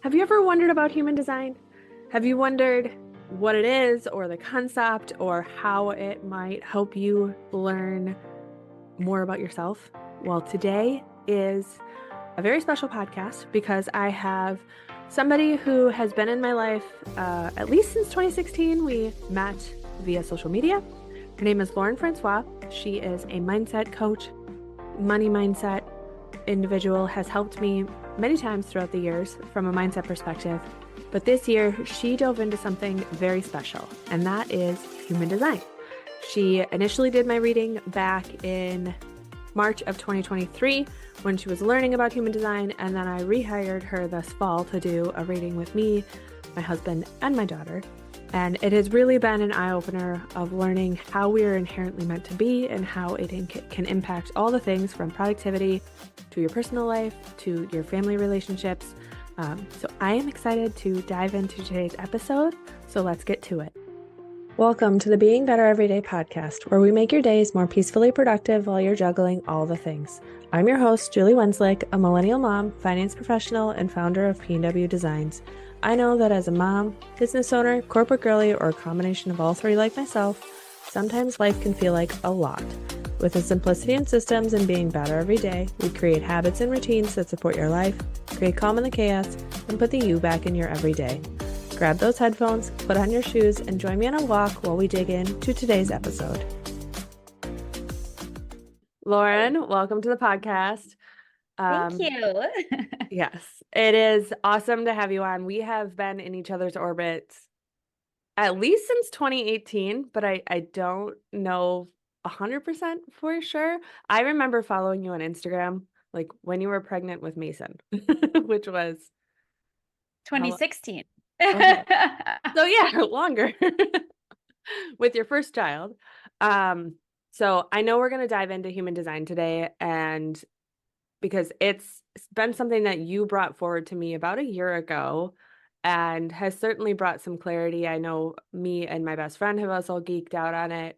Have you ever wondered about human design? Have you wondered what it is or the concept or how it might help you learn more about yourself? Well, today is a very special podcast because I have somebody who has been in my life at least since 2016. We met via social media. Her name is Francois. She is a mindset coach, money mindset individual, has helped me many times throughout the years from a mindset perspective. But this year, she dove into something very special, and that is human design. She initially did my reading back in March of 2023 when she was learning about human design, and then I rehired her this fall to do a reading with me, my husband, and my daughter. And it has really been an eye-opener of learning how we are inherently meant to be and how it can impact all the things from productivity to your personal life to your family relationships. So I am excited to dive into today's episode. So let's get to it. Welcome to the Being Better Everyday podcast, where we make your days more peacefully productive while you're juggling all the things. I'm your host, Julie Wenslick, a millennial mom, finance professional, and founder of P&W Designs. I know that as a mom, business owner, corporate girly, or a combination of all three like myself, sometimes life can feel like a lot. With the simplicity in systems and being better every day, we create habits and routines that support your life, create calm in the chaos, and put the you back in your everyday. Grab those headphones, put on your shoes, and join me on a walk while we dig into today's episode. Lauren, welcome to the podcast. Thank you. Yes, it is awesome to have you on. We have been in each other's orbits at least since 2018, but I don't know 100% for sure. I remember following you on Instagram, like when you were pregnant with Mason, which was 2016. okay. So yeah, longer with your first child. So I know we're going to dive into human design today, and because it's been something that you brought forward to me about a year ago and has certainly brought some clarity. I know me and my best friend have us all geeked out on it.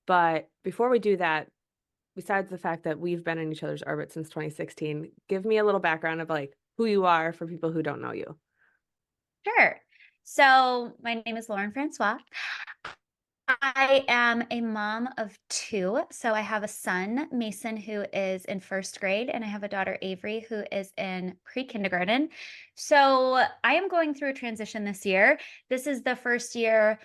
But before we do that, besides the fact that we've been in each other's orbit since 2016, give me a little background of like who you are for people who don't know you. Sure. So my name is Francois. I am a mom of two. So I have a son, Mason, who is in first grade, and I have a daughter, Avery, who is in pre-kindergarten. So I am going through a transition this year. This is the first year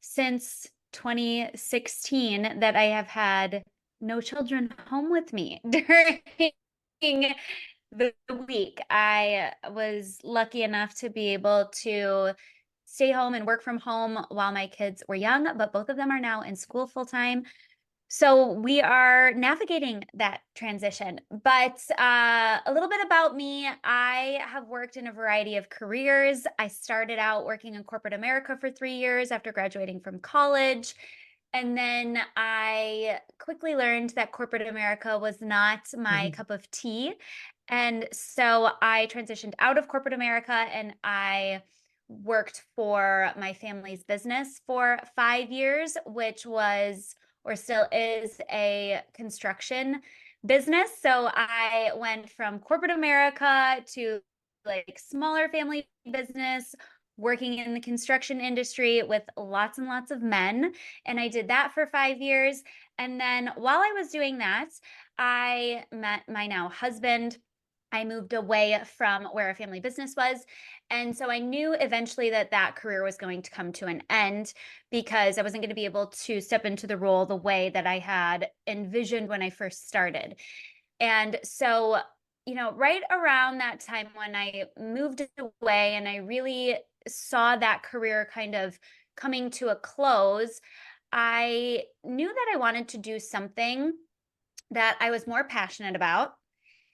since 2016 that I have had no children home with me during the week. I was lucky enough to be able to stay home and work from home while my kids were young, but both of them are now in school full time. So we are navigating that transition. But a little bit about me, I have worked in a variety of careers. I started out working in corporate America for 3 years after graduating from college. And then I quickly learned that corporate America was not my cup of tea. And so I transitioned out of corporate America and I worked for my family's business for 5 years, which was or still is a construction business. So I went from corporate America to like smaller family business, working in the construction industry with lots and lots of men. And I did that for 5 years. And then while I was doing that, I met my now husband. I moved away from where a family business was. And so I knew eventually that that career was going to come to an end because I wasn't going to be able to step into the role the way that I had envisioned when I first started. And so, right around that time when I moved away and I really saw that career kind of coming to a close, I knew that I wanted to do something that I was more passionate about.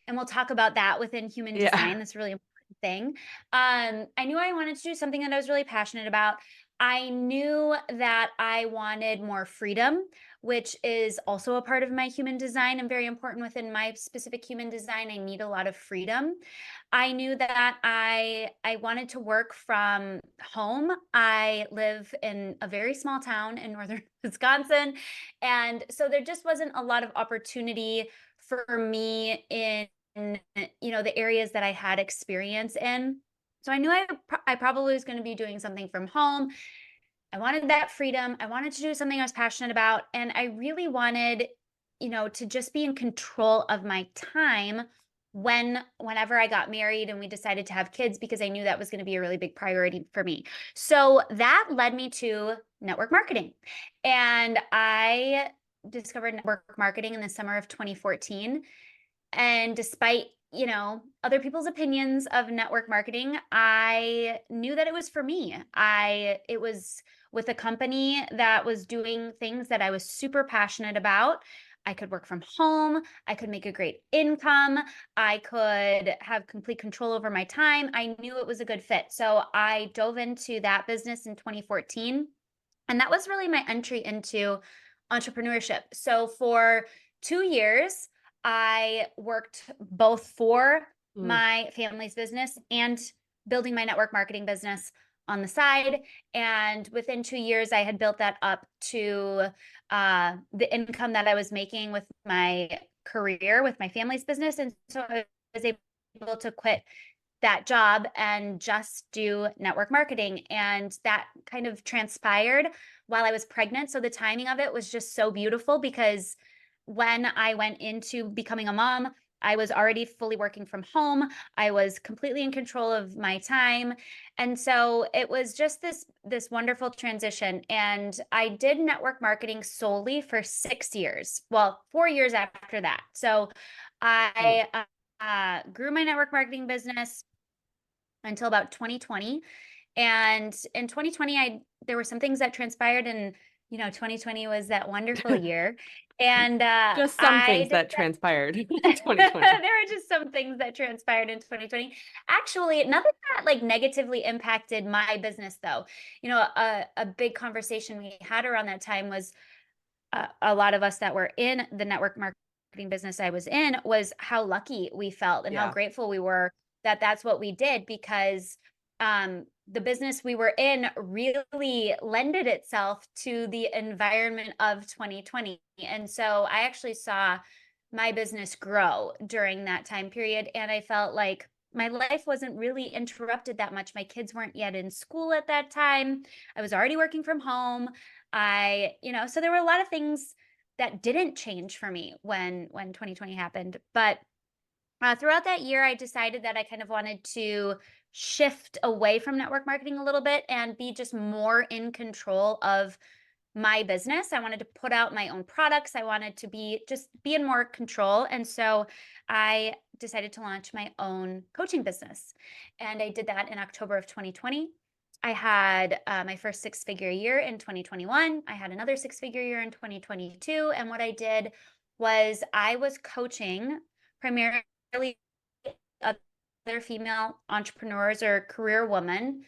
And we'll talk about that within human Yeah. design. That's a really important thing. I knew I wanted to do something that I was really passionate about. I knew that I wanted more freedom, which is also a part of my human design and very important within my specific human design. I need a lot of freedom. I knew that I wanted to work from home. I live in a very small town in northern Wisconsin, and so there just wasn't a lot of opportunity for me in the areas that I had experience in. So I knew I probably was going to be doing something from home. I wanted that freedom. I wanted to do something I was passionate about. And I really wanted, to just be in control of my time whenever I got married and we decided to have kids, because I knew that was going to be a really big priority for me. So that led me to network marketing. And I discovered network marketing in the summer of 2014. And despite, other people's opinions of network marketing, I knew that it was for me. It was with a company that was doing things that I was super passionate about. I could work from home. I could make a great income. I could have complete control over my time. I knew it was a good fit. So I dove into that business in 2014. And that was really my entry into entrepreneurship. So for 2 years, I worked both for Mm. my family's business and building my network marketing business on the side. And within 2 years, I had built that up to the income that I was making with my career, with my family's business. And so I was able to quit that job and just do network marketing. And that kind of transpired while I was pregnant. So the timing of it was just so beautiful, because when I went into becoming a mom, I was already fully working from home. I was completely in control of my time. And so it was just this wonderful transition. And I did network marketing solely for 6 years. Well, 4 years after that. So Mm. I grew my network marketing business until about 2020. And in 2020, there were some things that transpired, and 2020 was that wonderful year. And Just some I things did that transpired in there 2020. were just some things that transpired in 2020. Actually, nothing that like negatively impacted my business though. A big conversation we had around that time was a lot of us that were in the network marketing business I was in, was how lucky we felt and how Yeah. grateful we were that that's what we did, because the business we were in really lended itself to the environment of 2020. And so I actually saw my business grow during that time period. And I felt like my life wasn't really interrupted that much. My kids weren't yet in school at that time. I was already working from home. So there were a lot of things that didn't change for me when 2020 happened. But throughout that year, I decided that I kind of wanted to shift away from network marketing a little bit and be just more in control of my business. I wanted to put out my own products. I wanted to be in more control. And so I decided to launch my own coaching business. And I did that in October of 2020. I had my first six-figure year in 2021. I had another six-figure year in 2022. And what I did was I was coaching primarily other female entrepreneurs or career women.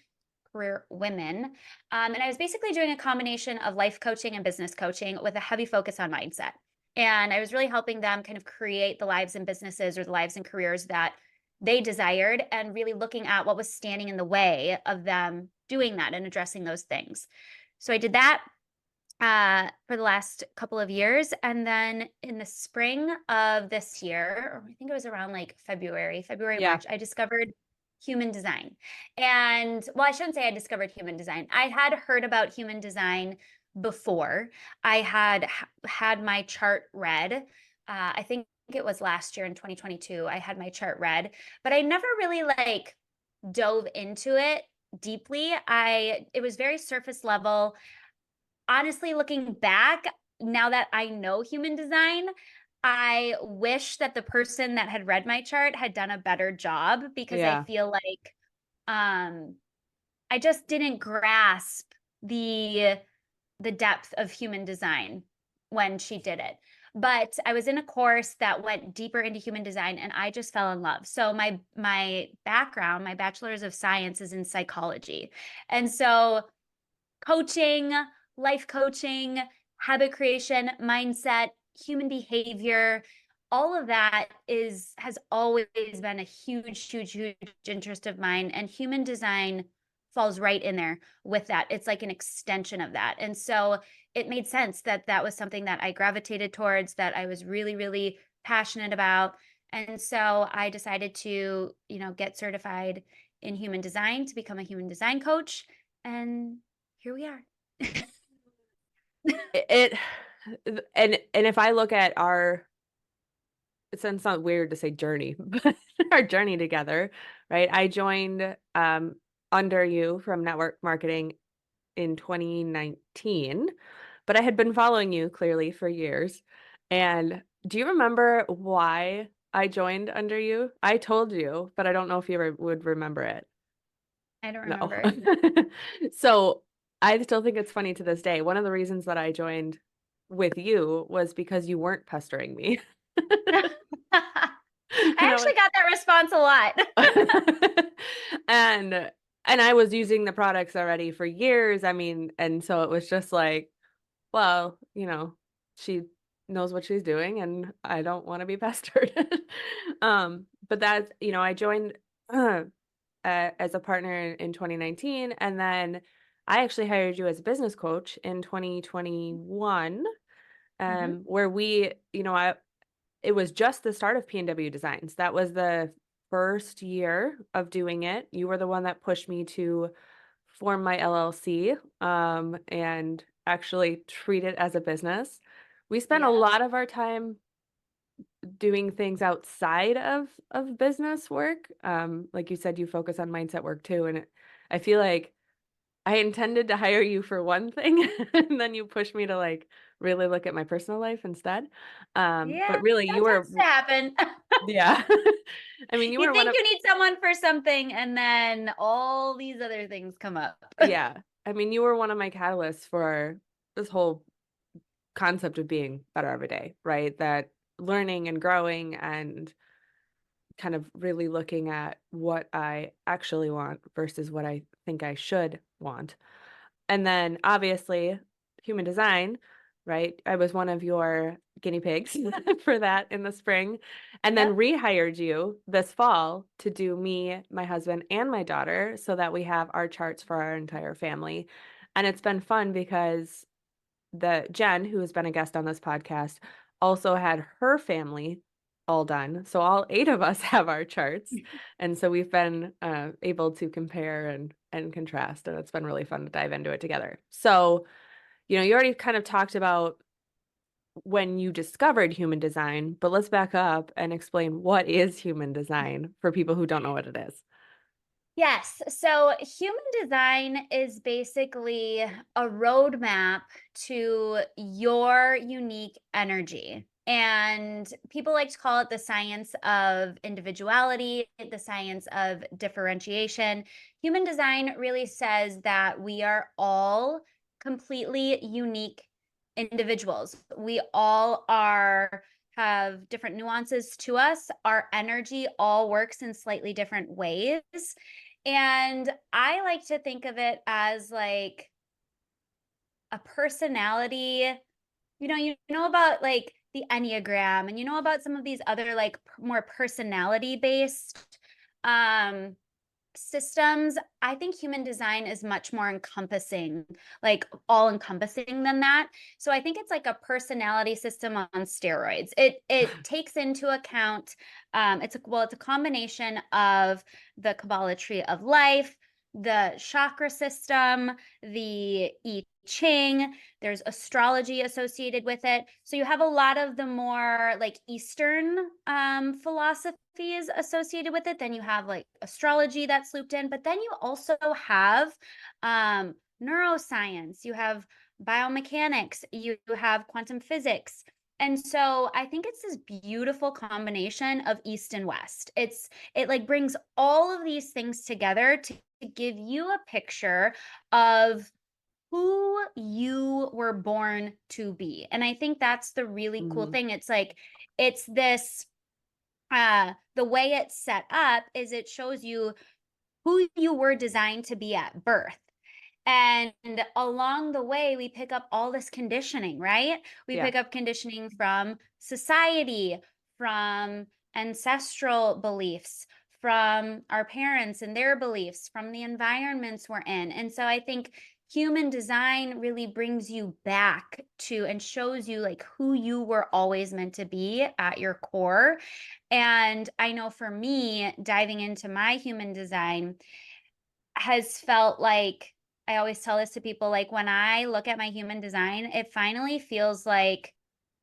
And I was basically doing a combination of life coaching and business coaching with a heavy focus on mindset. And I was really helping them kind of create the lives and businesses, or the lives and careers that they desired, and really looking at what was standing in the way of them doing that and addressing those things. So I did that for the last couple of years. And then in the spring of this year, or I think it was around like February, Yeah. March, I discovered human design. And well, I shouldn't say I discovered human design. I had heard about human design before. I had my chart read. I think it was last year in 2022. I had my chart read, but I never really like dove into it deeply. It was very surface level. Honestly, looking back, now that I know human design, I wish that the person that had read my chart had done a better job, because I Yeah. feel like um I just didn't grasp the depth of human design when she did it. But I was in a course that went deeper into human design, and I just fell in love. So my background, my bachelor's of science, is in psychology. And so coaching, life coaching, habit creation, mindset, human behavior, all of that has always been a huge interest of mine. And human design falls right in there with that. It's like an extension of that. And so it made sense that that was something that I gravitated towards, that I was really passionate about. And so I decided to, get certified in human design to become a human design coach. And here we are. It and if I look at our, it sounds not weird to say journey, but our journey together, right? I joined under you from network marketing in 2019, but I had been following you clearly for years. And do you remember why I joined under you? I told you, but I don't know if you ever would remember it. I don't No. remember. So I still think it's funny to this day. One of the reasons that I joined with you was because you weren't pestering me. I And I actually got that response a lot. was and and I was using the products already for years. I mean, and so it was just like, well, she knows what she's doing and I don't want to be pestered. But that's, I joined as a partner in 2019. And then I actually hired you as a business coach in 2021, Mhm. where it was just the start of P&W Designs. That was the first year of doing it. You were the one that pushed me to form my LLC, and actually treat it as a business. We spent a Yeah. lot of our time doing things outside of business work. Like you said, you focus on mindset work too, and I feel like I intended to hire you for one thing, and then you pushed me to like really look at my personal life instead. Yeah, But really, that you were, tends to happen. yeah. I mean, you You were one think of, you need someone for something, and then all these other things come up. yeah. I mean, you were one of my catalysts for this whole concept of being better every day, right? That learning and growing and kind of really looking at what I actually want versus what I think I should want. And then obviously, human design, right? I was one of your guinea pigs for that in the spring, and then Yep. rehired you this fall to do me, my husband, and my daughter so that we have our charts for our entire family. And it's been fun because the Jen, who has been a guest on this podcast, also had her family all done. So all 8 of us have our charts. And so we've been able to compare and contrast, and it's been really fun to dive into it together. So, you already kind of talked about when you discovered human design, but let's back up and explain what is human design for people who don't know what it is. Yes. So human design is basically a roadmap to your unique energy. And people like to call it the science of individuality, the science of differentiation. Human design really says that we are all completely unique individuals. We all have different nuances to us. Our energy all works in slightly different ways. And I like to think of it as like a personality. You know about like the Enneagram, and you know about some of these other like more personality based um systems. I think human design is much more encompassing, like all encompassing than that. So I think it's like a personality system on steroids. It takes into account it's a combination of the Kabbalah tree of life, the chakra system, the I Ching, there's astrology associated with it. So you have a lot of the more like Eastern philosophies associated with it. Then you have like astrology that's looped in, but then you also have neuroscience, you have biomechanics, you have quantum physics. And so I think it's this beautiful combination of East and West. It like brings all of these things together to give you a picture of who you were born to be. And I think that's the really cool Mhm. thing. It's like, it's this, the way it's set up is it shows you who you were designed to be at birth. And along the way, we pick up all this conditioning, right? We Yeah. pick up conditioning from society, from ancestral beliefs, from our parents and their beliefs, from the environments we're in. And so I think human design really brings you back to and shows you like who you were always meant to be at your core. And I know for me, diving into my human design has felt like, I always tell this to people, like when I look at my human design, it finally feels like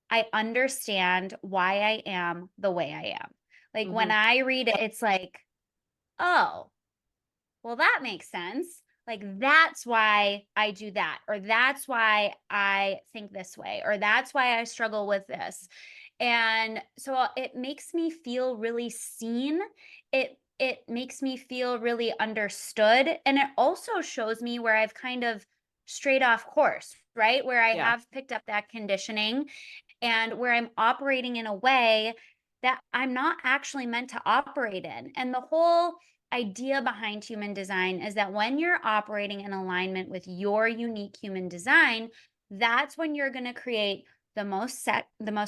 I understand why I am the way I am. Like when Mhm. I read it, it's like, oh, well, that makes sense. Like, that's why I do that, or that's why I think this way, or that's why I struggle with this. And so it makes me feel really seen. It makes me feel really understood. And it also shows me where I've kind of strayed off course, right? Where I Yeah. have picked up that conditioning and where I'm operating in a way that I'm not actually meant to operate in. And the whole idea behind human design is that when you're operating in alignment with your unique human design, that's when you're going to create the most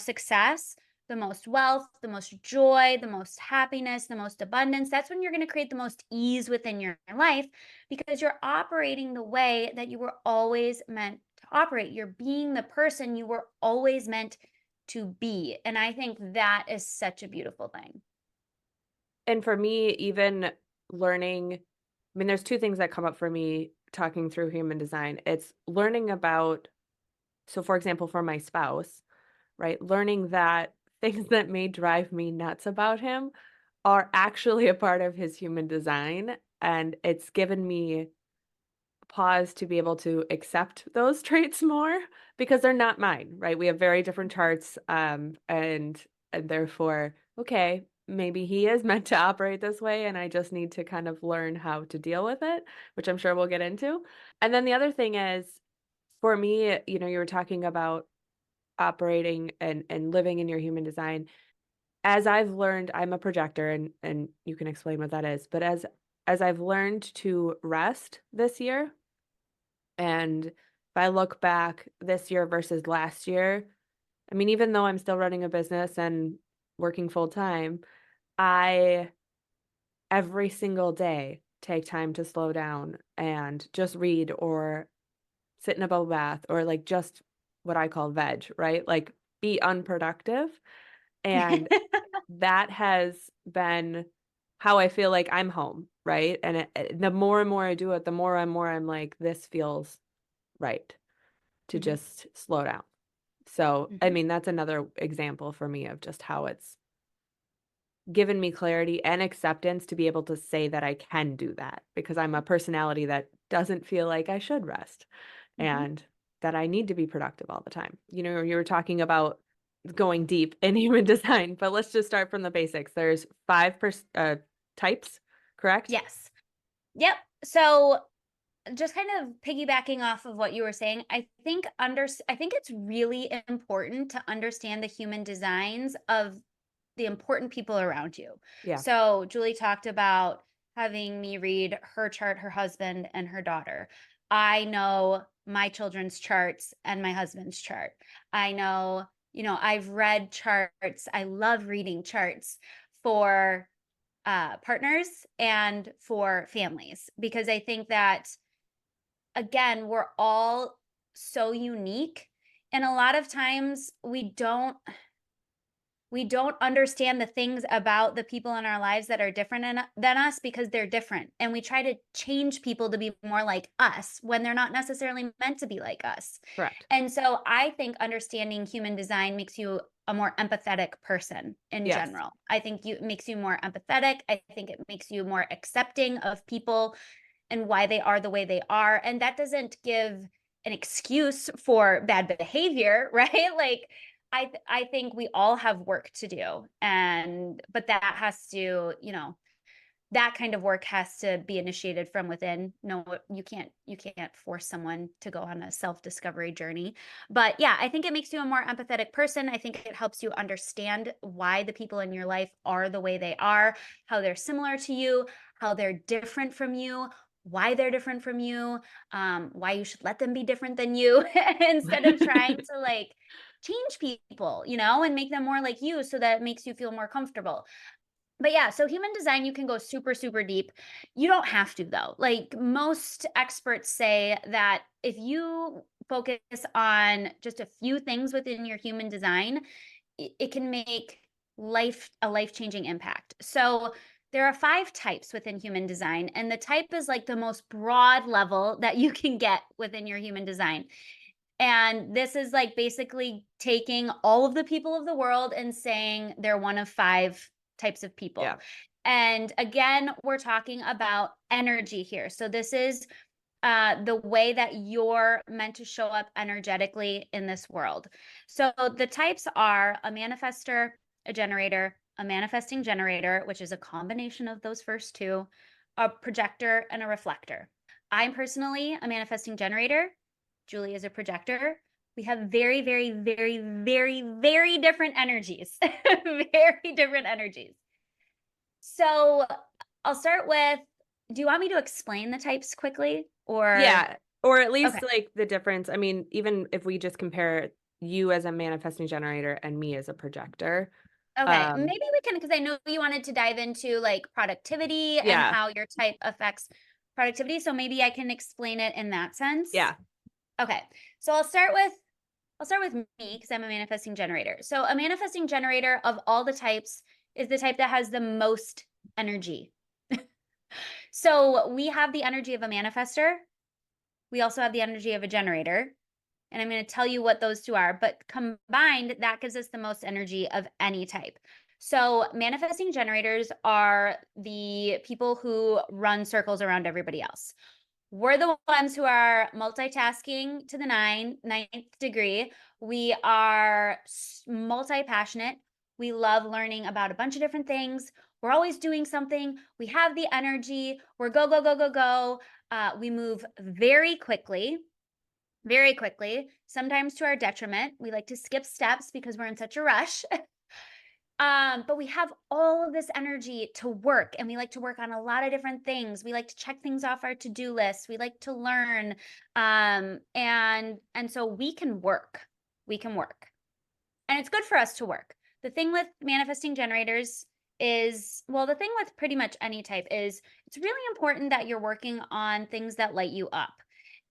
success, the most wealth, the most joy, the most happiness, the most abundance. That's when you're going to create the most ease within your life because you're operating the way that you were always meant to operate. You're being the person you were always meant to be. And I think that is such a beautiful thing. And for me, even learning I mean, there's 2 things that come up for me talking through human design. It's learning about so for example, for my spouse, right, learning that things that may drive me nuts about him are actually a part of his human design, and it's given me pause to be able to accept those traits more because they're not mine, right? We have very different charts, and therefore, okay, maybe he is meant to operate this way, and I just need to kind of learn how to deal with it, which I'm sure we'll get into. And then the other thing is, for me, you were talking about operating and living in your human design. As I've learned, I'm a projector, and you can explain what that is, but as I've learned to rest this year, and if I look back this year versus last year, I mean, even though I'm still running a business and working full time, I every single day take time to slow down and just read or sit in a bubble bath or like just what I call veg, right? Like be unproductive. And that has been how I feel like I'm home, right? And the more and more I do it, the more I'm like, this feels right to Mhm, just slow down. So, I mhm, mean, that's another example for me of just how it's given me clarity and acceptance to be able to say that I can do that because I'm a personality that doesn't feel like I should rest mhm. and that I need to be productive all the time. You were talking about going deep in human design, but let's just start from the basics. There's types, correct? Yes. Yep. So just kind of piggybacking off of what you were saying, I think it's really important to understand the human designs of the important people around you. Yeah. So Julie talked about having me read her chart, her husband, and her daughter. I know my children's charts and my husband's chart. I know, I've read charts. I love reading charts for partners and for families because I think that again, we're all so unique. And a lot of times we don't understand the things about the people in our lives that are different than us because they're different. And we try to change people to be more like us when they're not necessarily meant to be like us. Correct. And so I think understanding human design makes you a more empathetic person in Yes. general. I think it makes you more empathetic. I think it makes you more accepting of people and why they are the way they are. And that doesn't give an excuse for bad behavior, right? Like I think we all have work to do. But that has to, that kind of work has to be initiated from within. No, you can't force someone to go on a self-discovery journey. But yeah, I think it makes you a more empathetic person. I think it helps you understand why the people in your life are the way they are, how they're similar to you, how they're different from you, why they're different from you, why you should let them be different than you instead of trying to like change people, and make them more like you so that it makes you feel more comfortable But yeah, so human design, you can go super, super deep. You don't have to, though. Like most experts say that if you focus on just a few things within your human design, it can make a life-changing impact. So there are 5 types within human design, and the type is like the most broad level that you can get within your human design. And this is like basically taking all of the people of the world and saying they're one of 5 types of Yeah. people. And again, we're talking about energy here. So this is the way that you're meant to show up energetically in this world. So the types are a manifestor, a generator, a manifesting generator, which is a combination of those first 2, a projector, and a reflector. I'm personally a manifesting generator. Julie is a projector. We have very, very, very, very, very different energies. Very different energies. So I'll start with, do you want me to explain the types quickly or? Yeah, or at least, Okay. like, the difference. I mean, even if we just compare you as a manifesting generator and me as a projector. Okay. Um, Maybe we can, because I know you wanted to dive into like productivity and yeah, how your type affects productivity. So maybe I can explain it in that sense. yeah, Okay. So I'll start with me because I'm a manifesting generator. So a manifesting generator of all the types is the type that has the most energy. So we have the energy of a manifestor. We also have the energy of a generator. And I'm going to tell you what those 2 are. But combined, that gives us the most energy of any type. So manifesting generators are the people who run circles around everybody else. We're the ones who are multitasking to the ninth degree. We are multi-passionate. We love learning about a bunch of different things. We're always doing something. We have the energy. We're go, go, go, go, go. We move very quickly, sometimes to our detriment. We like to skip steps because we're in such a rush. But we have all of this energy to work, and we like to work on a lot of different things. We like to check things off our to-do list. We like to learn. And so we can work. We can work. And it's good for us to work. The thing with manifesting generators is, well, the thing with pretty much any type is it's really important that you're working on things that light you up.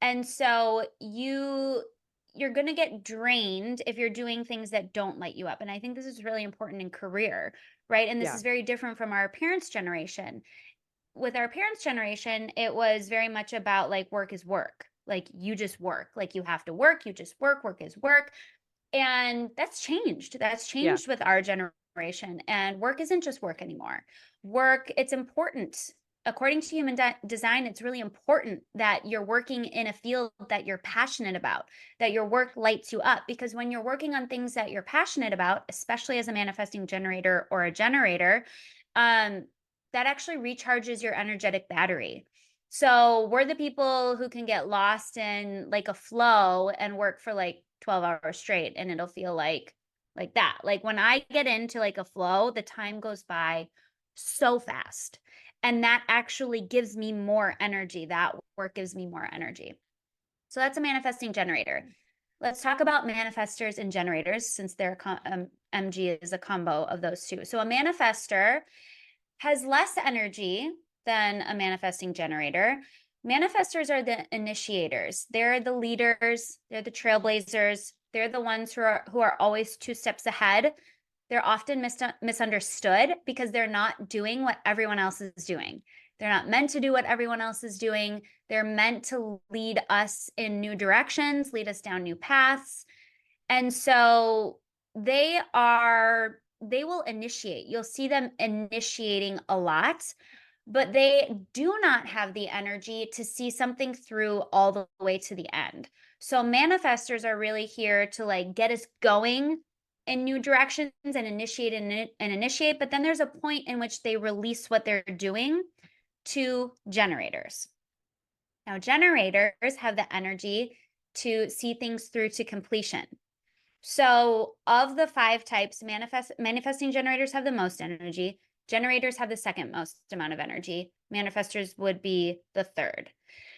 And so you're going to get drained if you're doing things that don't light you up. And I think this is really important in career, right? And this yeah, is very different from our parents' generation. With our parents' generation, it was very much about like work is work. Like you just work. Like you have to work, you just work is work. And that's changed. That's yeah, changed with our generation. And work isn't just work anymore. Work, it's important. According to human design, it's really important that you're working in a field that you're passionate about, that your work lights you up. Because when you're working on things that you're passionate about, especially as a manifesting generator or a generator, um, that actually recharges your energetic battery. So we're the people who can get lost in like a flow and work for like 12 hours straight, and it'll feel like that. Like when I get into like a flow, the time goes by so fast. And that actually gives me more energy. That work gives me more energy. So that's a manifesting generator. Let's talk about manifestors and generators, since their MG is a combo of those 2. So a manifestor has less energy than a manifesting generator. Manifestors are the initiators. They're the leaders, they're the trailblazers, they're the ones who are always 2 steps ahead. They're often misunderstood because they're not doing what everyone else is doing. They're not meant to do what everyone else is doing. They're meant to lead us in new directions, lead us down new paths. And so they will initiate. You'll see them initiating a lot, but they do not have the energy to see something through all the way to the end. So manifestors are really here to like get us going in new directions and initiate, but then there's a point in which they release what they're doing to generators. Now, generators have the energy to see things through to completion. So, of the 5 types, manifesting generators have the most energy. Generators have the second most amount of energy. Manifestors would be the third.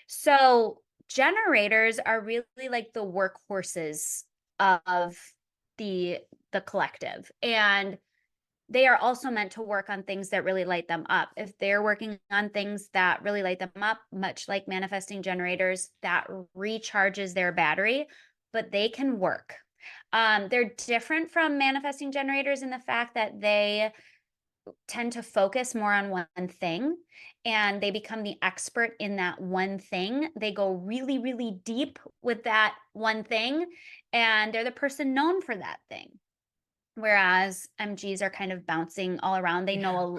So, generators are really like the workhorses of the collective. And they are also meant to work on things that really light them up. If they're working on things that really light them up, much like manifesting generators, that recharges their battery, but they can work. They're different from manifesting generators in the fact that they tend to focus more on one thing and they become the expert in that one thing. They go really, really deep with that one thing, and they're the person known for that thing. Whereas MGs are kind of bouncing all around. Yeah.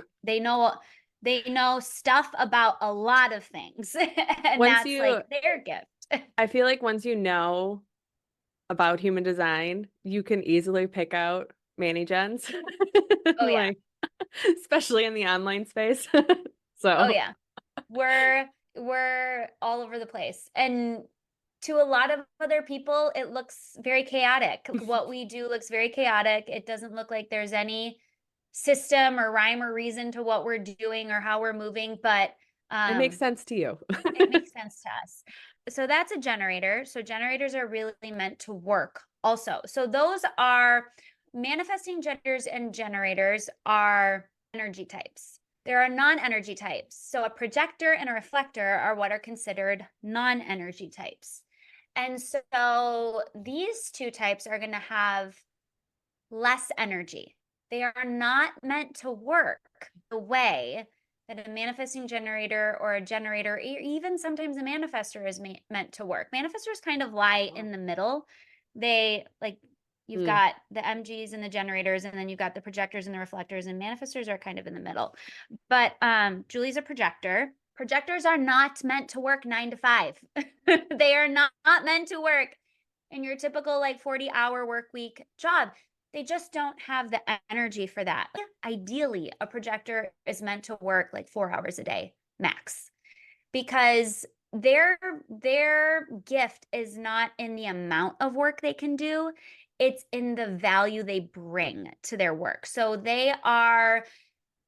They know stuff about a lot of things. And Once that's you, like their gift. I feel like once you know about human design, you can easily pick out Manny Gens, Oh yeah. like especially in the online space. Oh So yeah. We're all over the place. And to a lot of other people, it looks very chaotic. What we do looks very chaotic. It doesn't look like there's any system or rhyme or reason to what we're doing or how we're moving, but it makes um sense to you. it makes sense to us. So that's a generator. So generators are really meant to work also. So those are manifesting generators, and generators are energy types. There are non-energy types. So a projector and a reflector are what are considered non-energy types. And so these two types are going to have less energy. They are not meant to work the way that a manifesting generator or a generator, or even sometimes a manifestor, is meant to work. Manifestors kind of lie in the middle. They like, you've Mm. got the MGs and the generators, and then you've got the projectors and the reflectors, and manifestors are kind of in the middle. But Julie's a projector. Projectors are not meant to work 9 to 5. They are not meant to work in your typical like 40-hour work week job. They just don't have the energy for that. Ideally, a projector is meant to work like 4 hours a day max, because their gift is not in the amount of work they can do, it's in the value they bring to their work. So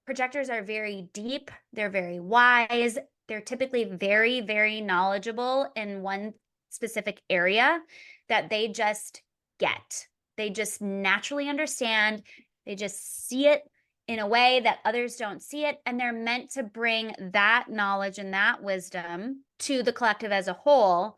projectors are very deep, they're very wise, they're typically very, very knowledgeable in one specific area that they just get. They just naturally understand, they just see it in a way that others don't see it, and they're meant to bring that knowledge and that wisdom to the collective as a whole.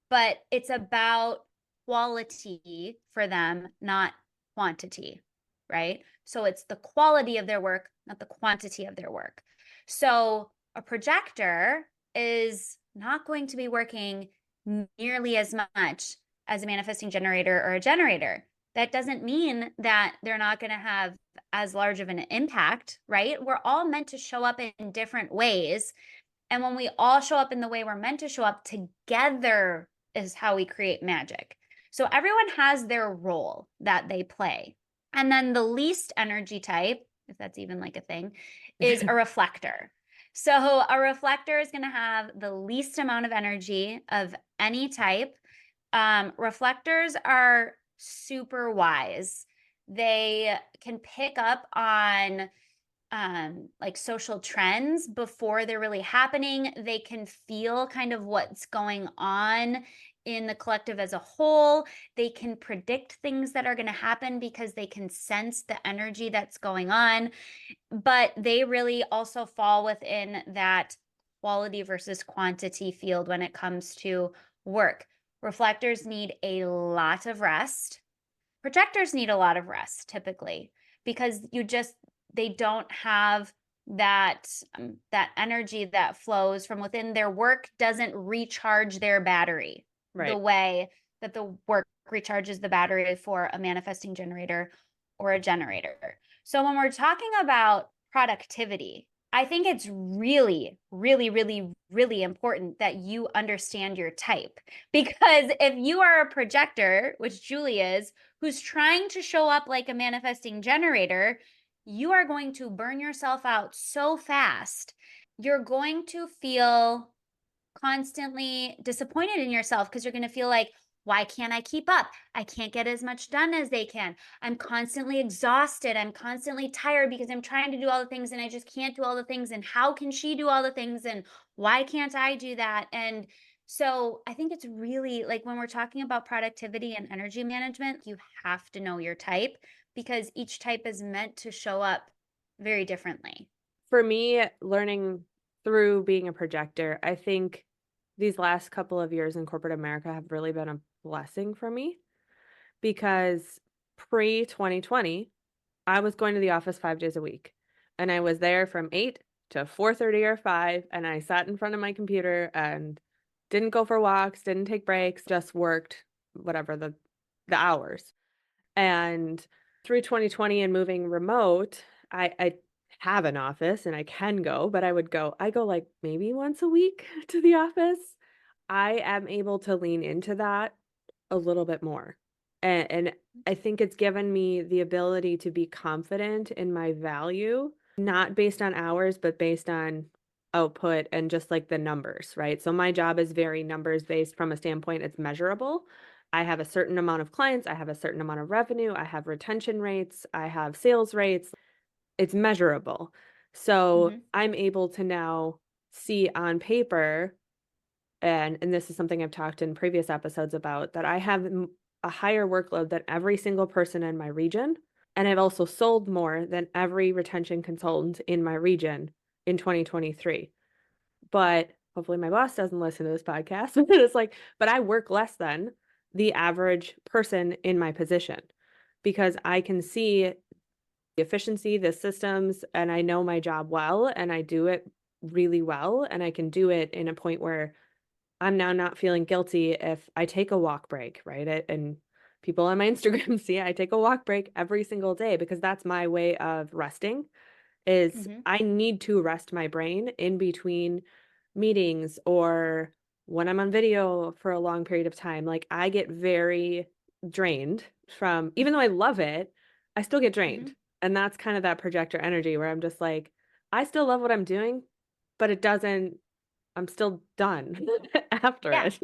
But it's about quality for them, not quantity, right? So it's the quality of their work, not the quantity of their work. So a projector is not going to be working nearly as much as a manifesting generator or a generator. That doesn't mean that they're not going to have as large of an impact, right? We're all meant to show up in different ways. And when we all show up in the way we're meant to show up, together is how we create magic. So everyone has their role that they play. And then the least energy type, if that's even like a thing, is a reflector. So a reflector is going to have the least amount of energy of any type. Reflectors are super wise. They can pick up on like social trends before they're really happening. They can feel kind of what's going on in the collective as a whole. They can predict things that are going to happen because they can sense the energy that's going on. But they really also fall within that quality versus quantity field when it comes to work. Reflectors need a lot of rest. Projectors need a lot of rest typically, because they don't have that that energy that flows from within. Their work doesn't recharge their battery the Right. way that the work recharges the battery for a manifesting generator or a generator. So when we're talking about productivity, I think it's really, really, really, really important that you understand your type. Because if you are a projector, which Julie is, who's trying to show up like a manifesting generator, you are going to burn yourself out so fast. You're going to feel constantly disappointed in yourself, because you're going to feel like, why can't I keep up? I can't get as much done as they can. I'm constantly exhausted. I'm constantly tired because I'm trying to do all the things and I just can't do all the things. And how can she do all the things? And why can't I do that? And So I think it's really like when we're talking about productivity and energy management, you have to know your type because each type is meant to show up very differently. For me, learning through being a projector, I think these last couple of years in corporate America have really been a blessing for me because pre 2020, I was going to the office 5 days a week and I was there from 8 to 4:30 or 5. And I sat in front of my computer and didn't go for walks, didn't take breaks, just worked whatever the hours. And through 2020 and moving remote, I have an office and I can go, but I go like maybe once a week to the office. I am able to lean into that a little bit more. And I think it's given me the ability to be confident in my value, not based on hours, but based on output and just like the numbers, right? So my job is very numbers based from a standpoint, it's measurable. I have a certain amount of clients, I have a certain amount of revenue, I have retention rates, I have sales rates. It's measurable. So Hmm. I'm able to now see on paper, and this is something I've talked in previous episodes about, that I have a higher workload than every single person in my region. And I've also sold more than every retention consultant in my region in 2023. But hopefully my boss doesn't listen to this podcast. But it's like, but I work less than the average person in my position because I can see the efficiency, the systems, and I know my job well and I do it really well. And I can do it in a point where I'm now not feeling guilty if I take a walk break, right? And people on my Instagram see I take a walk break every single day because that's my way of resting is Hmm. I need to rest my brain in between meetings or when I'm on video for a long period of time. Like I get very drained from, even though I love it, I still get Hmm. drained. And that's kind of that projector energy where I'm just like, I still love what I'm doing, but it doesn't, I'm still done after Yeah. it.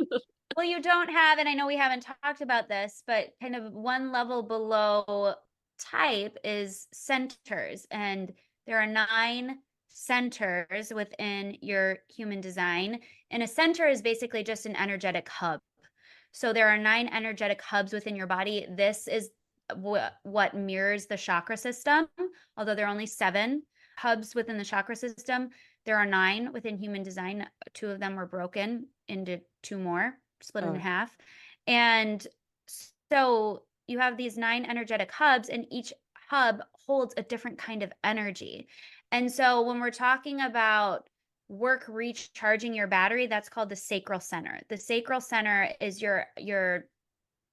Well, you don't have, and I know we haven't talked about this, but kind of one level below type is centers. And there are 9 centers within your human design. And a center is basically just an energetic hub. So there are 9 energetic hubs within your body. This is what mirrors the chakra system, although there are only 7 hubs within the chakra system. There are 9 within human design. 2 of them were broken into 2 more, split in Oh, half. And so you have these 9 energetic hubs, and each hub holds a different kind of energy. And so when we're talking about work recharging your battery, that's called the sacral center. The sacral center is your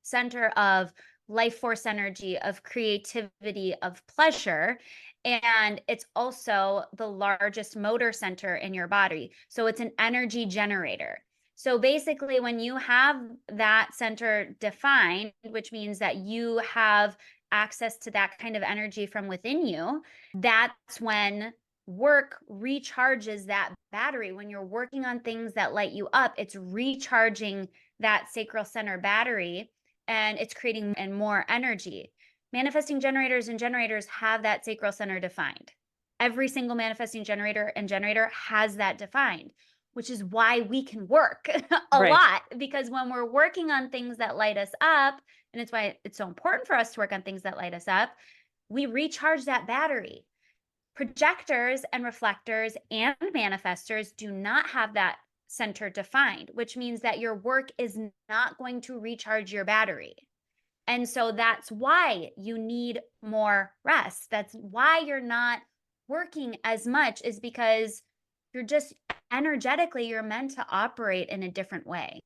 center of life force energy, of creativity, of pleasure. And it's also the largest motor center in your body. So it's an energy generator. So basically, when you have that center defined, which means that you have access to that kind of energy from within you, that's when work recharges that battery. When you're working on things that light you up, it's recharging that sacral center battery and it's creating and more energy. Manifesting generators and generators have that sacral center defined. Every single manifesting generator and generator has that defined, which is why we can work a right. lot because when we're working on things that light us up, and it's why it's so important for us to work on things that light us up, we recharge that battery. Projectors and reflectors and manifestors do not have that center defined, which means that your work is not going to recharge your battery. And so that's why you need more rest. That's why you're not working as much, is because you're just energetically, you're meant to operate in a different way.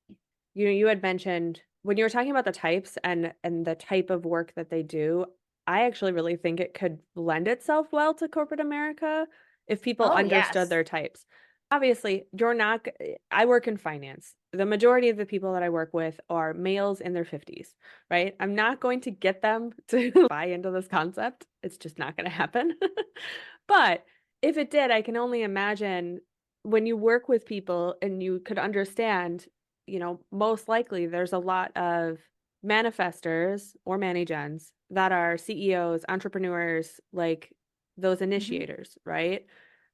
You had mentioned when you were talking about the types and the type of work that they do, I actually really think it could lend itself well to corporate America if people Oh, understood yes. their types. Obviously, you're not I work in finance. The majority of the people that I work with are males in their 50s, right? I'm not going to get them to buy into this concept. It's just not going to happen. But if it did, I can only imagine when you work with people and you could understand, most likely there's a lot of manifestors or manigens that are CEOs, entrepreneurs, like those Hmm. initiators, right?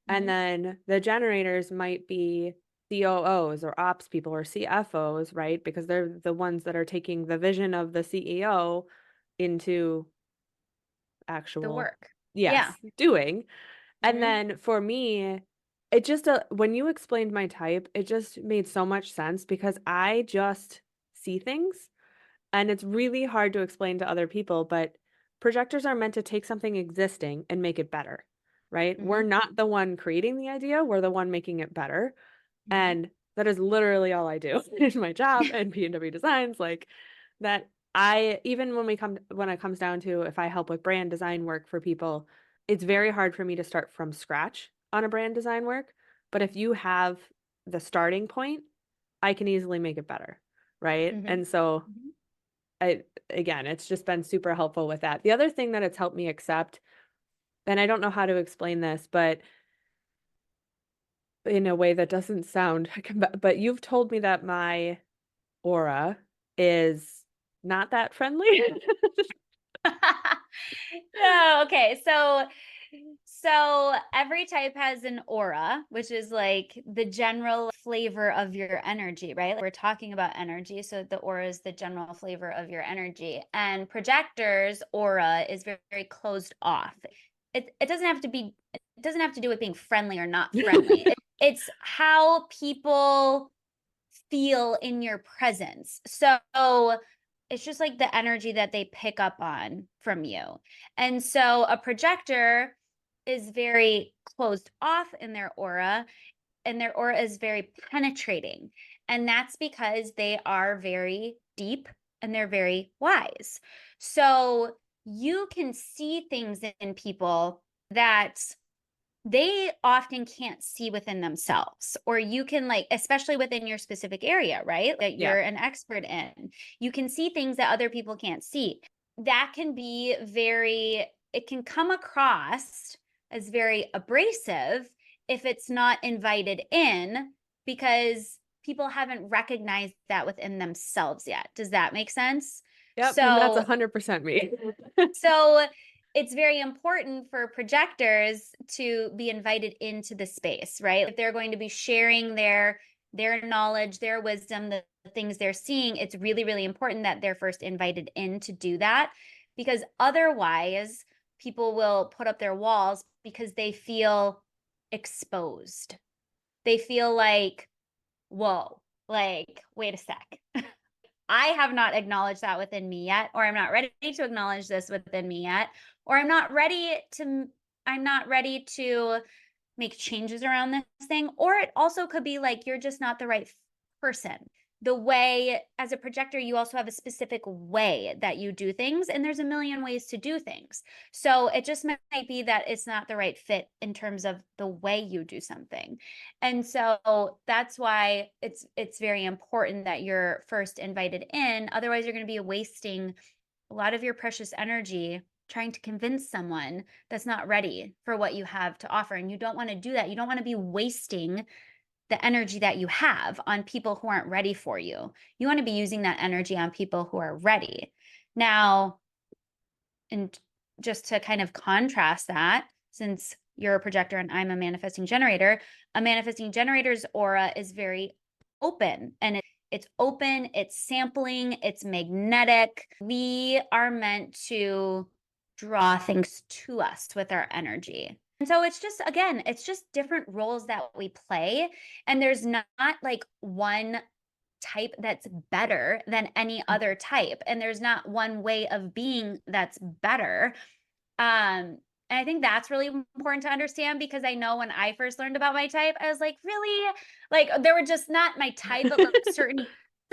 And Hmm. then the generators might be COOs or ops people or CFOs, right? Because they're the ones that are taking the vision of the CEO into The actual, work. Yeah. yes, doing. And Hmm. then for me, it just when you explained my type, it just made so much sense because I just see things and it's really hard to explain to other people, but projectors are meant to take something existing and make it better, right? We're Hmm. not the one creating the idea, we're the one making it better. Hmm. And that is literally all I do in my job and P&W Designs. Like that I even when it comes down to if I help with brand design work for people, it's very hard for me to start from scratch on a brand design work. But if you have the starting point, I can easily make it better. Right. Hmm. And so I again, it's just been super helpful with that. The other thing that it's helped me accept, and I don't know how to explain this, but in a way that doesn't sound, but you've told me that my aura is not that friendly. No, okay. So every type has an aura, which is like the general flavor of your energy, right? We're talking about energy, so the aura is the general flavor of your energy. And projectors' aura is very, very closed off. It doesn't have to be, it doesn't have to do with being friendly or not friendly. It's how people feel in your presence. So it's just like the energy that they pick up on from you. And so a projector is very closed off in their aura, and their aura is very penetrating. And that's because they are very deep and they're very wise. So you can see things in people that they often can't see within themselves, or you can, like, especially within your specific area, right, that Yeah. you're an expert in, you can see things that other people can't see. That can be very, it can come across as very abrasive if it's not invited in, because people haven't recognized that within themselves yet. Does that make sense? Yep. And that's So 100% me. so it's very important for projectors to be invited into the space, right? If they're going to be sharing their knowledge, their wisdom, the things they're seeing, it's really, really important that they're first invited in to do that, because otherwise people will put up their walls because they feel exposed. They feel like, whoa, like, wait a sec. I have not acknowledged that within me yet, or I'm not ready to acknowledge this within me yet, or I'm not ready to make changes around this thing. Or it also could be like you're just not the right person. The way, as a projector, you also have a specific way that you do things, and there's a million ways to do things. So it just might be that it's not the right fit in terms of the way you do something. And so that's why it's very important that you're first invited in. Otherwise, you're going to be wasting a lot of your precious energy trying to convince someone that's not ready for what you have to offer. And you don't want to do that. You don't want to be wasting the energy that you have on people who aren't ready for you. You want to be using that energy on people who are ready. Now, and just to kind of contrast that, since you're a projector and I'm a manifesting generator's aura is very open, and it's open, it's sampling, it's magnetic. We are meant to draw things to us with our energy. And so it's just, again, it's just different roles that we play. And there's not like one type that's better than any other type. And there's not one way of being that's better. And I think that's really important to understand, because I know when I first learned about my type, I was like, really? Like, there were just not my type, but like certain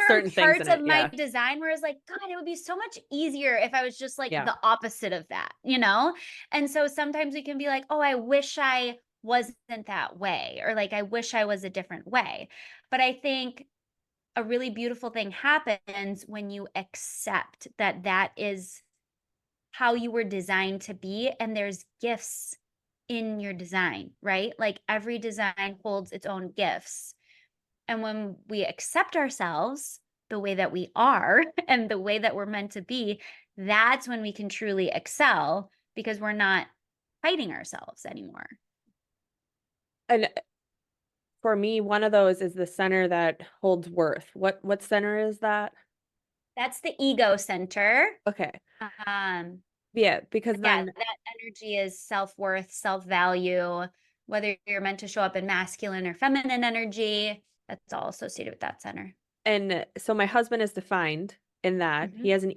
Certain things in parts of it. my Yeah. design where it's like, God, it would be so much easier if I was just like Yeah. the opposite of that, you know? And so sometimes we can be like, oh, I wish I wasn't that way, or like, I wish I was a different way. But I think a really beautiful thing happens when you accept that that is how you were designed to be, and there's gifts in your design, right? Like every design holds its own gifts. And when we accept ourselves the way that we are and the way that we're meant to be, that's when we can truly excel, because we're not fighting ourselves anymore. And for me, one of those is the center that holds worth. What center is that? That's the ego center. Okay. Um, Yeah, because yeah, then that energy is self-worth, self-value, whether you're meant to show up in masculine or feminine energy, that's all associated with that center. and so my husband is defined in that. Mhm. He has an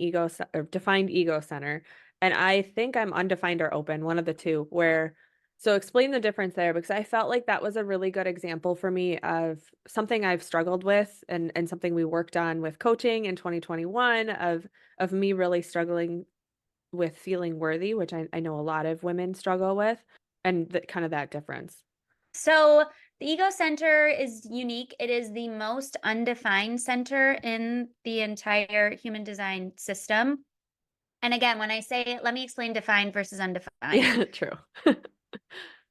or defined ego center, and I think I'm undefined or open, one of the two, where so explain the difference there because I felt like that was a really good example for me of something I've struggled with and something we worked on with coaching in 2021 of me really struggling with feeling worthy, which I know a lot of women struggle with, and kind of that difference. So the ego center is unique. It is the most undefined center in the entire human design system. And again, when I say, let me explain defined versus undefined. Yeah, true.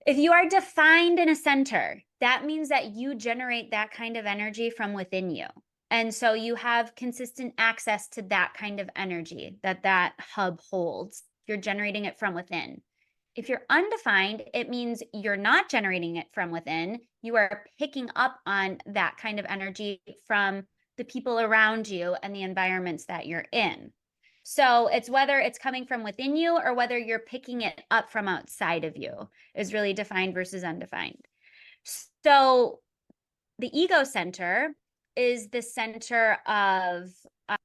If you are defined in a center, that means that you generate that kind of energy from within you. And so you have consistent access to that kind of energy that that hub holds. You're generating it from within. If you're undefined, it means you're not generating it from within. You are picking up on that kind of energy from the people around you and the environments that you're in. So it's whether it's coming from within you or whether you're picking it up from outside of you is really defined versus undefined. So the ego center is the center of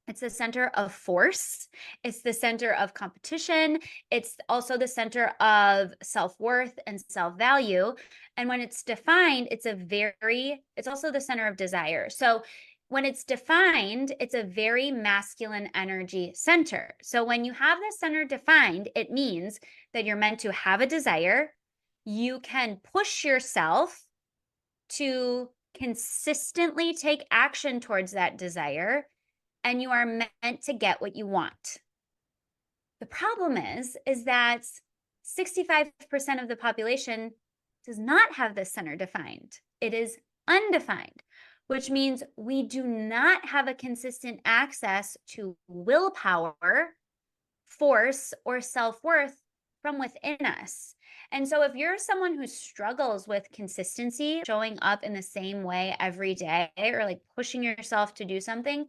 it's the center of force, it's the center of competition, it's also the center of self-worth and self-value, and when it's defined it's also the center of desire. So when it's defined, it's a very masculine energy center. So when you have this center defined, it means that you're meant to have a desire, you can push yourself to consistently take action towards that desire, and you are meant to get what you want. The problem is that 65% of the population does not have this center defined. It is undefined, which means we do not have a consistent access to willpower, force, or self-worth from within us. And so if you're someone who struggles with consistency, showing up in the same way every day, or like pushing yourself to do something,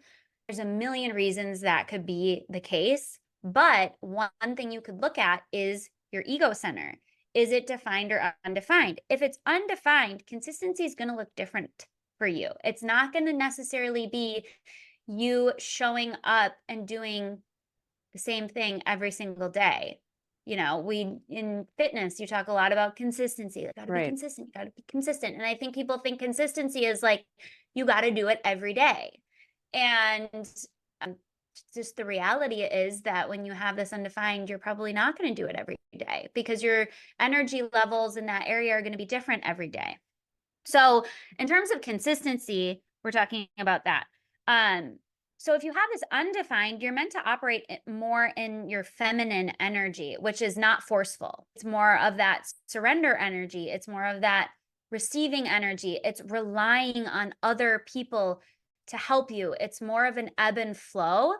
there's a million reasons that could be the case. But one thing you could look at is your ego center. Is it defined or undefined? If it's undefined, consistency is going to look different for you. It's not going to necessarily be you showing up and doing the same thing every single day. You know, we in fitness, you talk a lot about consistency. You got to be Right. consistent. You got to be consistent. And I think people think consistency is like you got to do it every day. And um, just the reality is that when you have this undefined, you're probably not going to do it every day because your energy levels in that area are going to be different every day. So, in terms of consistency, we're talking about that. So if you have this undefined, you're meant to operate more in your feminine energy, which is not forceful. It's more of that surrender energy. It's more of that receiving energy. It's relying on other people to help you. It's more of an ebb and flow.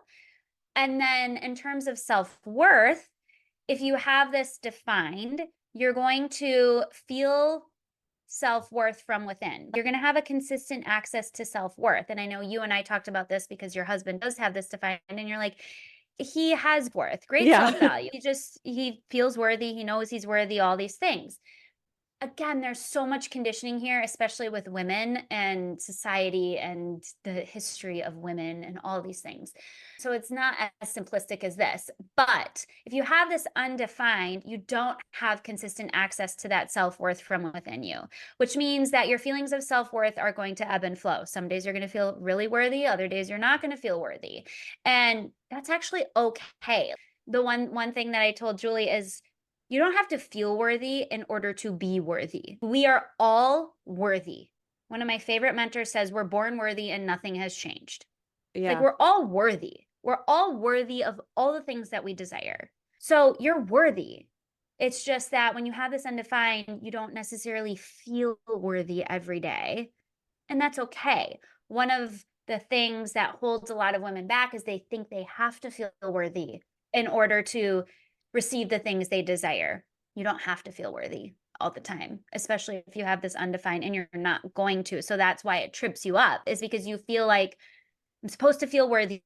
And then in terms of self-worth, if you have this defined, you're going to feel self-worth from within. You're going to have a consistent access to self-worth. And I know you and I talked about this because your husband does have this defined and you're like, he has worth, great Yeah. self-value. He feels worthy. He knows he's worthy, all these things. Again, there's so much conditioning here, especially with women and society and the history of women and all these things. So it's not as simplistic as this. But if you have this undefined, you don't have consistent access to that self-worth from within you, which means that your feelings of self-worth are going to ebb and flow. Some days you're going to feel really worthy, other days you're not going to feel worthy. And that's actually okay. The one thing that I told Julie is you don't have to feel worthy in order to be worthy. We are all worthy. One of my favorite mentors says, we're born worthy and nothing has changed. Like Yeah. we're all worthy. We're all worthy of all the things that we desire. So you're worthy. It's just that when you have this undefined, you don't necessarily feel worthy every day. And that's okay. One of the things that holds a lot of women back is they think they have to feel worthy in order to receive the things they desire. You don't have to feel worthy. all the time, especially if you have this undefined and you're not going to. So that's why it trips you up, is because you feel like I'm supposed to feel worthy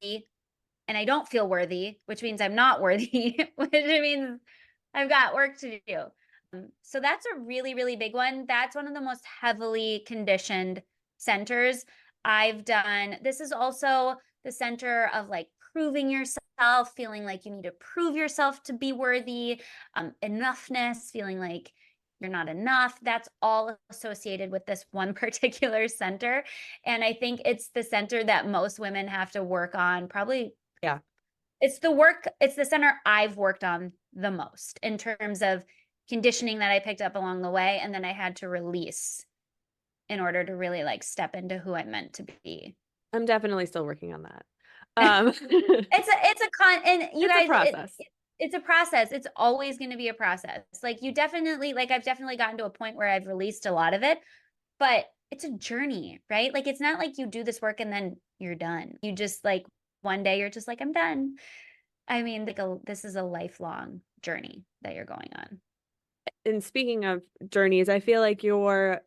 and I don't feel worthy, which means I'm not worthy, which means I've got work to do. So that's a really, really big one. That's one of the most heavily conditioned centers I've done. This is also the center of like proving yourself, feeling like you need to prove yourself to be worthy, enoughness, feeling like you're not enough. That's all associated with this one particular center. And I think it's the center that most women have to work on. Probably, Yeah. it's the center I've worked on the most in terms of conditioning that I picked up along the way. And then I had to release in order to really like step into who I'm meant to be. I'm definitely still working on that. And you It's a guys, process. it's a process. It's always going to be a process. Like you definitely, like I've definitely gotten to a point where I've released a lot of it, but it's a journey, right? Like it's not like you do this work and then you're done. You just like one day you're just like, I'm done. I mean, like this is a lifelong journey that you're going on. And speaking of journeys, I feel like your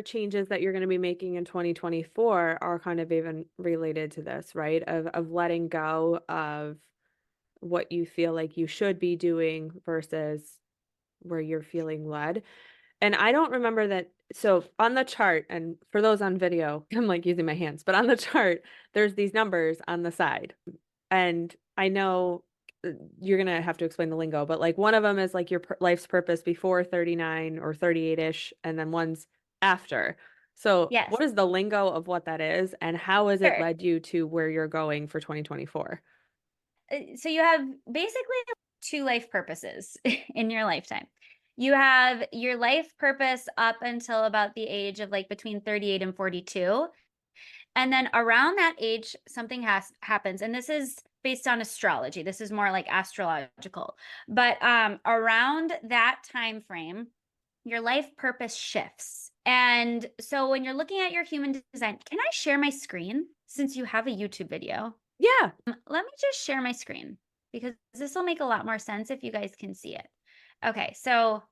changes that you're going to be making in 2024 are kind of even related to this, right? Of letting go of what you feel like you should be doing versus where you're feeling led. And I don't remember that. So on the chart, and for those on video, I'm like using my hands, but on the chart, there's these numbers on the side. And I know you're gonna have to explain the lingo, but like one of them is like your life's purpose before 39 or 38-ish, and then one's after. So Yes, what is the lingo of what that is, and how has it sure. led you to where you're going for 2024? So you have basically two life purposes in your lifetime. You have your life purpose up until about the age of like between 38 and 42. And then around that age, something happens. And this is based on astrology. This is more like astrological. But around that time frame, your life purpose shifts. And so when you're looking at your human design, can I share my screen since you have a YouTube video? Yeah. Let me just share my screen because this will make a lot more sense if you guys can see it. Okay, so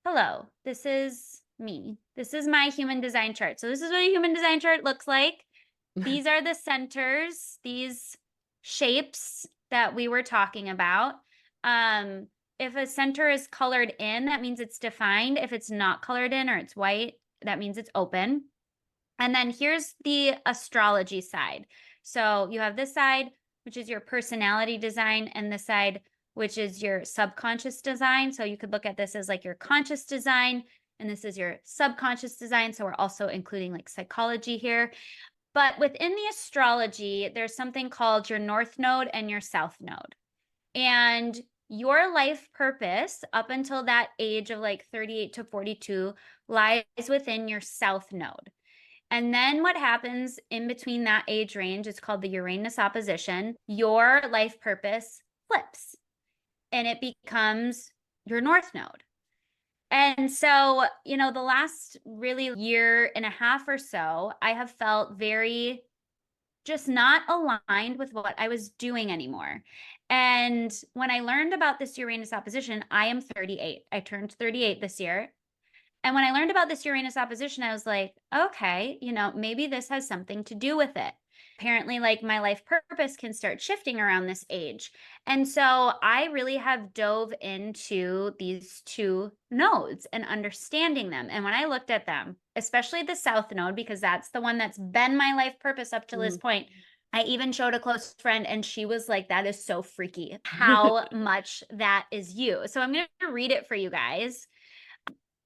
hello, this is me. This is my human design chart. So this is what a human design chart looks like. These are the centers, these shapes that we were talking about. If a center is colored in, that means it's defined. If it's not colored in or it's white, that means it's open. And then here's the astrology side. So you have this side, which is your personality design, and this side, which is your subconscious design. So you could look at this as like your conscious design, and this is your subconscious design. So we're also including like psychology here. But within the astrology, there's something called your north node and your south node. And your life purpose up until that age of like 38 to 42 lies within your south node. And then what happens in between that age range is called the Uranus opposition. Your life purpose flips and it becomes your north node. And so, the last really year and a half or so, I have felt very just not aligned with what I was doing anymore. And when I learned about this Uranus opposition, I am 38. I turned 38 this year. And when I learned about this Uranus opposition, I was like, okay, maybe this has something to do with it. Apparently, like my life purpose can start shifting around this age. And so I really have dove into these two nodes and understanding them. And when I looked at them, especially the South node, because that's the one that's been my life purpose up to this point, I even showed a close friend and she was like, that is so freaky how much that is you. So I'm going to read it for you guys.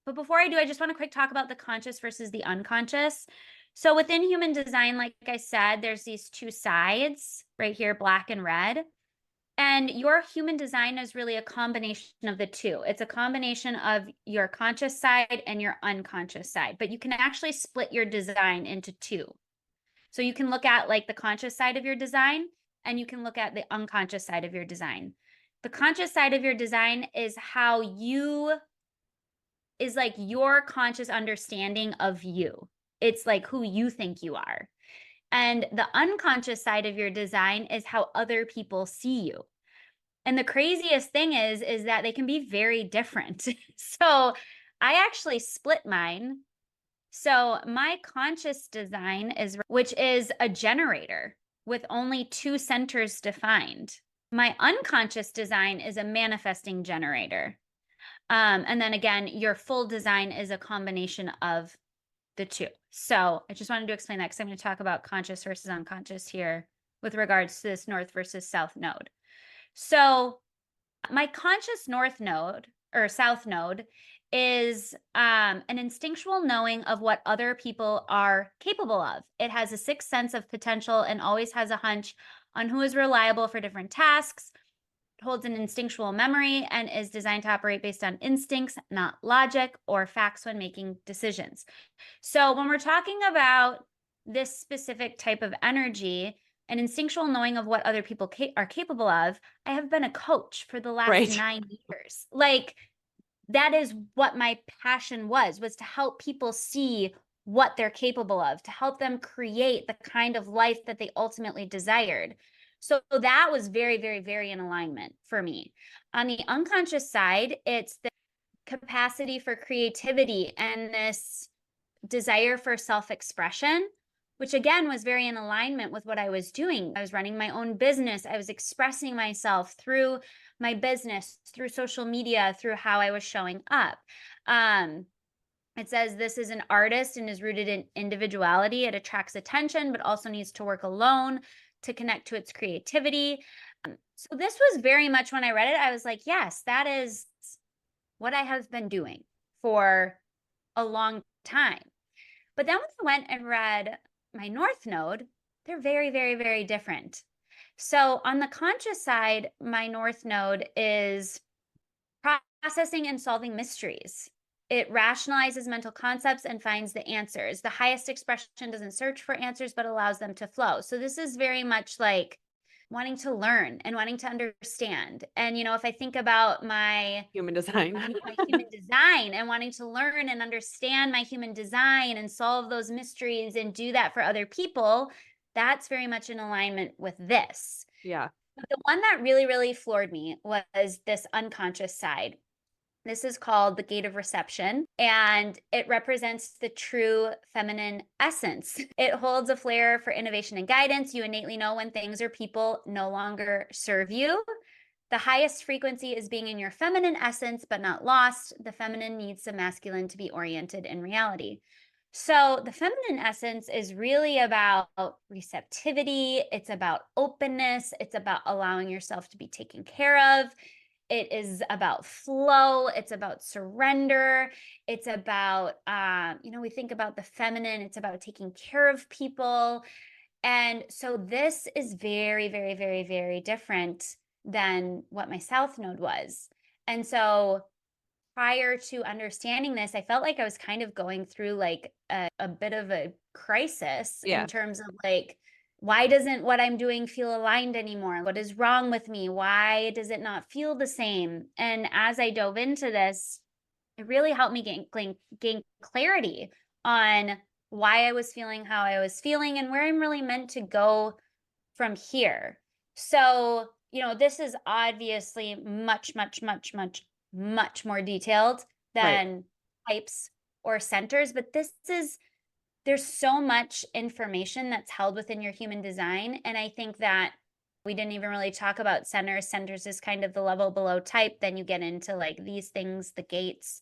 But before I do, I just want to quick talk about the conscious versus the unconscious. So within human design, like I said, there's these two sides right here, black and red. And your human design is really a combination of the two. It's a combination of your conscious side and your unconscious side, but you can actually split your design into two. So you can look at like the conscious side of your design and you can look at the unconscious side of your design. The conscious side of your design is like your conscious understanding of you. It's like who you think you are. And the unconscious side of your design is how other people see you. And the craziest thing is that they can be very different. So I actually split mine. So my conscious design is, which is a generator with only 2 centers defined. My unconscious design is a manifesting generator. And then again, your full design is a combination of the 2. So I just wanted to explain that because I'm going to talk about conscious versus unconscious here with regards to this north versus south node. So my conscious north node or south node is an instinctual knowing of what other people are capable of. It has a sixth sense of potential and always has a hunch on who is reliable for different tasks. It holds an instinctual memory and is designed to operate based on instincts, not logic or facts when making decisions. So when we're talking about this specific type of energy, an instinctual knowing of what other people are capable of, I have been a coach for the last Right. 9 years. Like that is what my passion was to help people see what they're capable of, to help them create the kind of life that they ultimately desired. So that was very, very, very in alignment for me. On the unconscious side, it's the capacity for creativity and this desire for self-expression, which again was very in alignment with what I was doing. I was running my own business. I was expressing myself through my business, through social media, through how I was showing up. It says this is an artist and is rooted in individuality. It attracts attention, but also needs to work alone to connect to its creativity. So this was very much when I read it, I was like, yes, that is what I have been doing for a long time. But then when I went and read my North Node, they're very, very, very different. So on the conscious side, my North Node is processing and solving mysteries. It rationalizes mental concepts and finds the answers. The highest expression doesn't search for answers, but allows them to flow. So this is very much like wanting to learn and wanting to understand. And, if I think about my Human design. my human design and wanting to learn and understand my human design and solve those mysteries and do that for other people, that's very much in alignment with this. Yeah. But the one that really, really floored me was this unconscious side. This is called the gate of reception, and it represents the true feminine essence. It holds a flair for innovation and guidance. You innately know when things or people no longer serve you. The highest frequency is being in your feminine essence, but not lost. The feminine needs the masculine to be oriented in reality. So the feminine essence is really about receptivity. It's about openness. It's about allowing yourself to be taken care of. It is about flow. It's about surrender. It's about, we think about the feminine. It's about taking care of people. And so this is very, very, very, very different than what my South Node was. And so prior to understanding this, I felt like I was kind of going through like a bit of a crisis Yeah. in terms of like, why doesn't what I'm doing feel aligned anymore? What is wrong with me? Why does it not feel the same? And as I dove into this, it really helped me gain clarity on why I was feeling how I was feeling and where I'm really meant to go from here. So, this is obviously much, much, much, much, much more detailed Right. than types or centers, but there's so much information that's held within your human design. And I think that we didn't even really talk about centers. Centers is kind of the level below type. Then you get into like these things, the gates,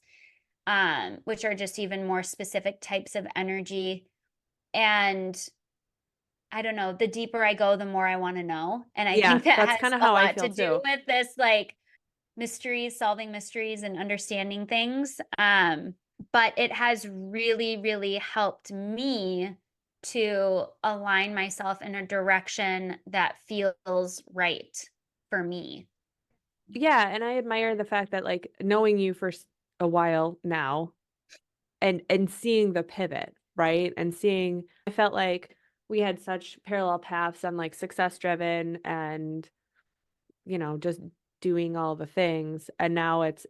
which are just even more specific types of energy. And I don't know, the deeper I go, the more I want to know. And I Yeah, think that that's has kind of a how I lot feel to do too. with this, like mysteries, solving mysteries and understanding things. But it has really, really helped me to align myself in a direction that feels right for me. Yeah, and I admire the fact that like knowing you for a while now and seeing the pivot, right? And seeing I felt like we had such parallel paths on like success driven and just doing all the things. And now it's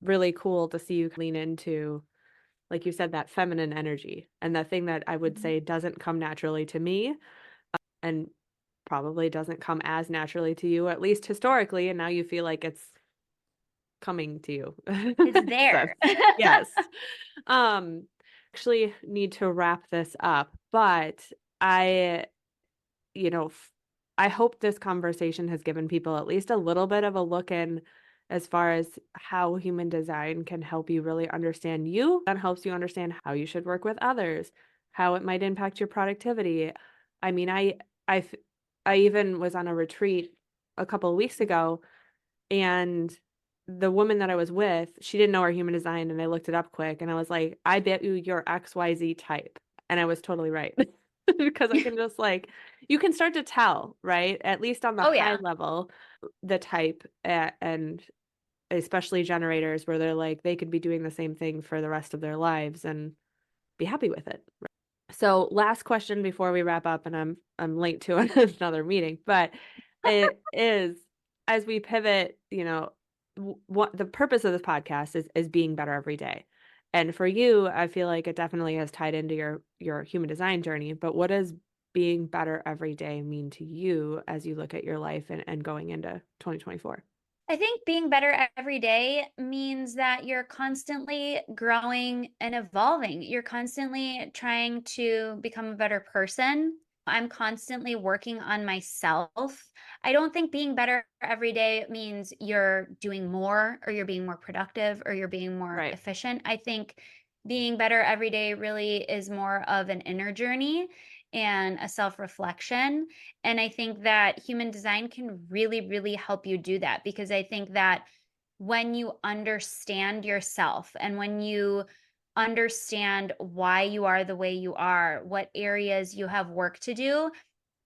really cool to see you lean into, like you said, that feminine energy and the thing that I would Mhm. say doesn't come naturally to me. And probably doesn't come as naturally to you, at least historically, and now you feel like it's coming to you. It's there. Yes. Um, actually need to wrap this up, but I, you know, I hope this conversation has given people at least a little bit of a look in as far as how human design can help you really understand you. That helps you understand how you should work with others, how it might impact your productivity. I mean, I, f- I even was on a retreat a couple of weeks ago, and the woman that I was with, she didn't know our human design, and I looked it up quick, and I was like, I bet you're XYZ type. And I was totally right. Because I can just like, you can start to tell, right? At least on the Oh, high yeah. level, the type, and especially generators where they're like, they could be doing the same thing for the rest of their lives and be happy with it. So last question before we wrap up, and I'm late to another meeting, but it is, as we pivot, what the purpose of this podcast is being better every day. And for you, I feel like it definitely has tied into your human design journey, but what does being better every day mean to you as you look at your life and going into 2024? I think being better every day means that you're constantly growing and evolving. You're constantly trying to become a better person. I'm constantly working on myself. I don't think being better every day means you're doing more or you're being more productive or you're being more Right. efficient. I think being better every day really is more of an inner journey and a self reflection. And I think that human design can really, really help you do that because I think that when you understand yourself and when you understand why you are the way you are, what areas you have work to do,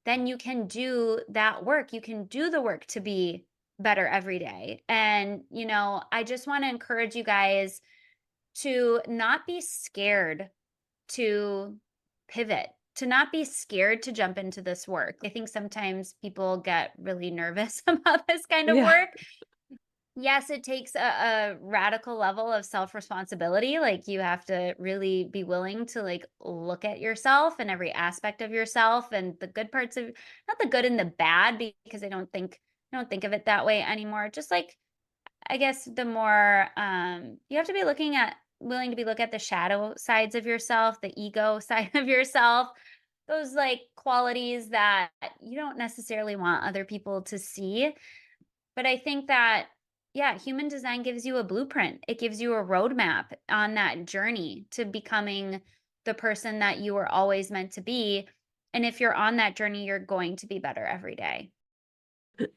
then you can do that work. You can do the work to be better every day. And, I just want to encourage you guys to not be scared to pivot, to not be scared to jump into this work. I think sometimes people get really nervous about this kind of Yeah. work. Yes, it takes a radical level of self-responsibility. Like you have to really be willing to like look at yourself and every aspect of yourself and the good parts of not the good and the bad because I don't think of it that way anymore. Just like I guess the more you have to be willing to be look at the shadow sides of yourself, the ego side of yourself, those like qualities that you don't necessarily want other people to see. But I think that yeah, human design gives you a blueprint. It gives you a roadmap on that journey to becoming the person that you were always meant to be. And if you're on that journey, you're going to be better every day.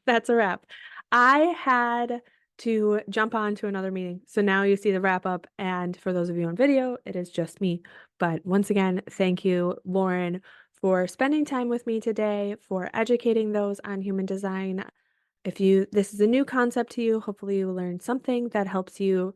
That's a wrap. I had to jump on to another meeting. So now you see the wrap up. And for those of you on video, it is just me. But once again, thank you, Lauren, for spending time with me today, for educating those on human design. If this is a new concept to you, hopefully you learned something that helps you,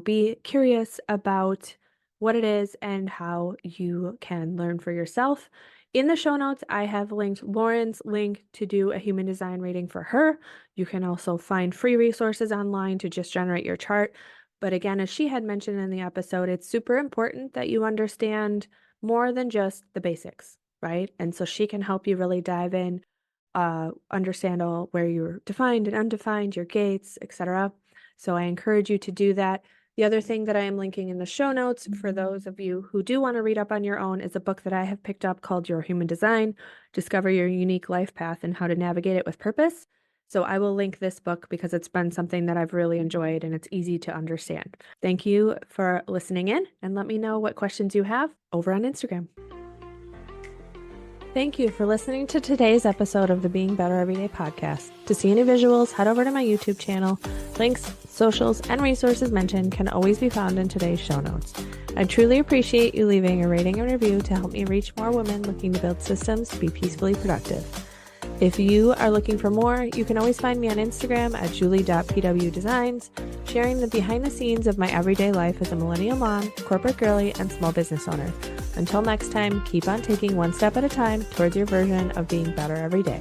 be curious about what it is and how you can learn for yourself. In the show notes, I have linked Lauren's link to do a human design reading for her. You can also find free resources online to just generate your chart. But again, as she had mentioned in the episode, it's super important that you understand more than just the basics, right? And so she can help you really dive in, understand all where you're defined and undefined, your gates, etc. So I encourage you to do that. The other thing that I am linking in the show notes for those of you who do want to read up on your own is a book that I have picked up called Your Human Design: Discover Your Unique Life Path and How to Navigate It with Purpose. So I will link this book because it's been something that I've really enjoyed and it's easy to understand. Thank you for listening in, and let me know what questions you have over on Instagram. Thank you for listening to today's episode of the Being Better Everyday podcast. To see any visuals, head over to my YouTube channel. Links, socials, and resources mentioned can always be found in today's show notes. I truly appreciate you leaving a rating and review to help me reach more women looking to build systems to be peacefully productive. If you are looking for more, you can always find me on Instagram at julie.pwdesigns, sharing the behind the scenes of my everyday life as a millennial mom, corporate girly, and small business owner. Until next time, keep on taking one step at a time towards your version of being better every day.